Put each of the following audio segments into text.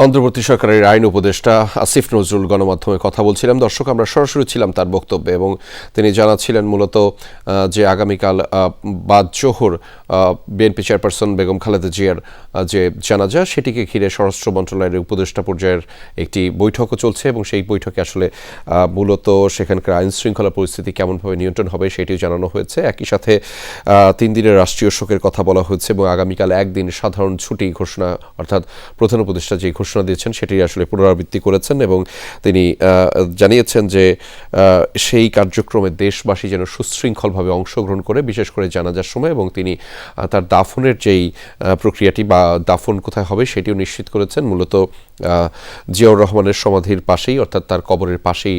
অন্তর্বর্তী সরকারের আইন উপদেষ্টা আসিফ নজরুল গণমাধ্যমে কথা বলছিলাম। দর্শক, আমরা সরাসরি ছিলাম তার বক্তব্যে এবং তিনি জানাচ্ছিলেন মূলত যে আগামীকাল বাদ জোহর বিএনপি চেয়ারপারসন বেগম খালেদা জিয়ার যে জানাজা, সেটিকে ঘিরে স্বরাষ্ট্র মন্ত্রণালয়ের উপদেষ্টা পর্যায়ের একটি বৈঠকও চলছে এবং সেই বৈঠকে আসলে মূলত সেখানকার আইন শৃঙ্খলা পরিস্থিতি কেমনভাবে নিয়ন্ত্রণ হবে সেটিও জানানো হয়েছে। একই সাথে 3 দিনের রাষ্ট্রীয় শোকের কথা বলা হয়েছে এবং আগামীকাল একদিন সাধারণ ছুটি ঘোষণা, অর্থাৎ প্রধান উপদেষ্টা যে ঘোষণা দিয়েছেন সেটি আসলে পুনরাবৃত্তি করেছেন এবং তিনি জানিয়েছেন যে সেই কার্যক্রমে দেশবাসী যেন সুশৃঙ্খলভাবে অংশগ্রহণ করে, বিশেষ করে জানাজার সময়, এবং তিনি তার দাফনের যেই প্রক্রিয়াটি বা দাফন কোথায় হবে সেটিও নিশ্চিত করেছেন। মূলত জিয়াউর রহমানের সমাধির পাশেই, অর্থাৎ তার কবরের পাশেই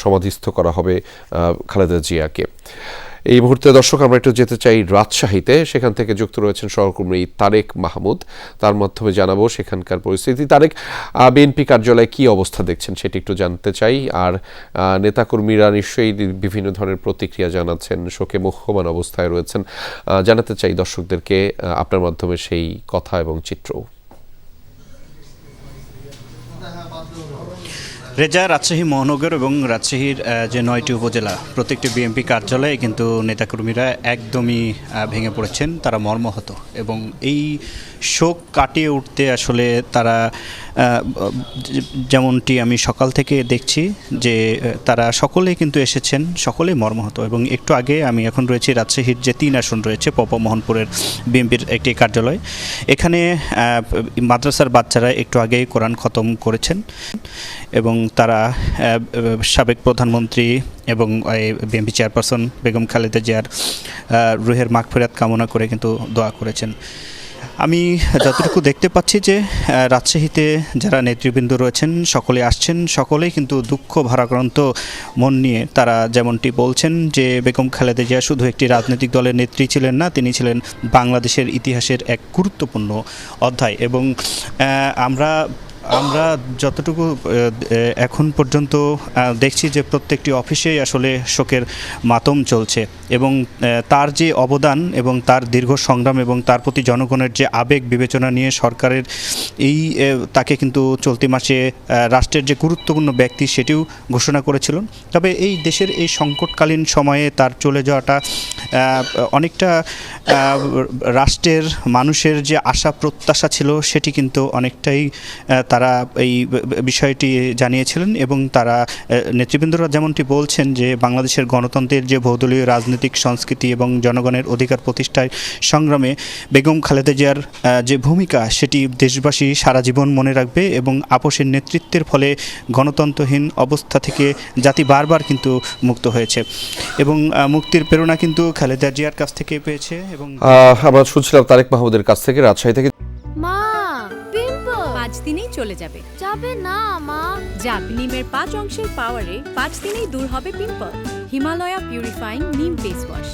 সমাধিস্থ করা হবে খালেদা জিয়াকে। এই মুহূর্তে দর্শক আমরা একটু যেতে চাই রাজশাহীতে। সেখান থেকে যুক্ত রয়েছেন সহকর্মী তারেক মাহমুদ, তার মাধ্যমে জানাবো সেখানকার পরিস্থিতি। তারেক, বিএনপি কার্যালয়ে কি অবস্থা দেখছেন সেটি একটু জানতে চাই। আর নেতাকর্মীরা নিশ্চয়ই বিভিন্ন ধরনের প্রতিক্রিয়া জানাচ্ছেন, শোকে মুহ্যমান অবস্থায় রয়েছেন। জানাতে চাই দর্শকদেরকে আপনার মাধ্যমে সেই কথা এবং চিত্র। রেজা, রাজশাহী মহানগর এবং রাজশাহীর যে 9টি উপজেলা, প্রত্যেকটি বিএনপি কার্যালয়ে কিন্তু নেতাকর্মীরা একদমই ভেঙে পড়েছেন, তারা মর্মাহত এবং এই শোক কাটিয়ে উঠতে আসলে তারা, যেমনটি আমি সকাল থেকে দেখছি যে তারা সকলেই কিন্তু এসেছেন, সকলেই মর্মাহত। এবং একটু আগে আমি এখন রয়েছি রাজশাহীর যে 3 আসন রয়েছে মোহনপুরের বিএনপির একটি কার্যালয়। এখানে মাদ্রাসার বাচ্চারা একটু আগেই কোরআন খতম করেছেন এবং তারা সাবেক প্রধানমন্ত্রী এবং বিএনপি চেয়ারপারসন বেগম খালেদা জিয়ার রুহের মাগফিরাত কামনা করে কিন্তু দোয়া করেছেন। আমি যতটুকু দেখতে পাচ্ছি যে রাজশাহীতে যারা নেতৃবৃন্দ রয়েছেন সকলে আসছেন, সকলেই কিন্তু দুঃখ ভারাক্রান্ত মন নিয়ে তারা যেমনটি বলছেন যে বেগম খালেদা জিয়া শুধু একটি রাজনৈতিক দলের নেত্রী ছিলেন না, তিনি ছিলেন বাংলাদেশের ইতিহাসের এক গুরুত্বপূর্ণ অধ্যায়। এবং আমরা যতটুকু এখন পর্যন্ত দেখছি যে প্রত্যেকটি অফিসেই আসলে শোকের মাতম চলছে এবং তার যে অবদান এবং তার দীর্ঘ সংগ্রাম এবং তার প্রতি জনগণের যে আবেগ বিবেচনা নিয়ে সরকারের তাকে কিন্তু চলতি মাসে রাষ্ট্রের যে গুরুত্বপূর্ণ ব্যক্তি সেটিও ঘোষণা করেছিল। তবে এই দেশের এই সংকটকালীন সময়ে তার চলে যাওয়াটা অনেকটা রাষ্ট্রের মানুষের যে আশা প্রত্যাশা ছিল সেটি কিন্তু অনেকটাই তারা এই বিষয়টি জানিয়েছিলেন এবং তারা নেতৃবৃন্দরা যেমনটি বলছেন যে বাংলাদেশের গণতন্ত্রের যে বহুদলীয় রাজনৈতিক সংস্কৃতি এবং জনগণের অধিকার প্রতিষ্ঠায় সংগ্রামে বেগম খালেদা জিয়ার যে ভূমিকা সেটি দেশবাসী সারা জীবন মনে রাখবে এবং আপোষের নেতৃত্বের ফলে গণতন্ত্রহীন অবস্থা থেকে জাতি বারবার কিন্তু মুক্ত হয়েছে এবং মুক্তির প্রেরণা কিন্তু খালেদা জিয়ার কাছ থেকে পেয়েছে। এবং আমরা শুনছিলাম তারেক মাহমুদের কাছ থেকে রাজশাহী থেকে। মা, পিম্পল 5 দিনেই চলে যাবে। যাবে না মা। যাক, নিমের 5 অংশের পাওয়ারে 5 দিনেই দূর হবে পিম্পল। হিমালয়া পিউরিফাইং নিম ফেস ওয়াশ।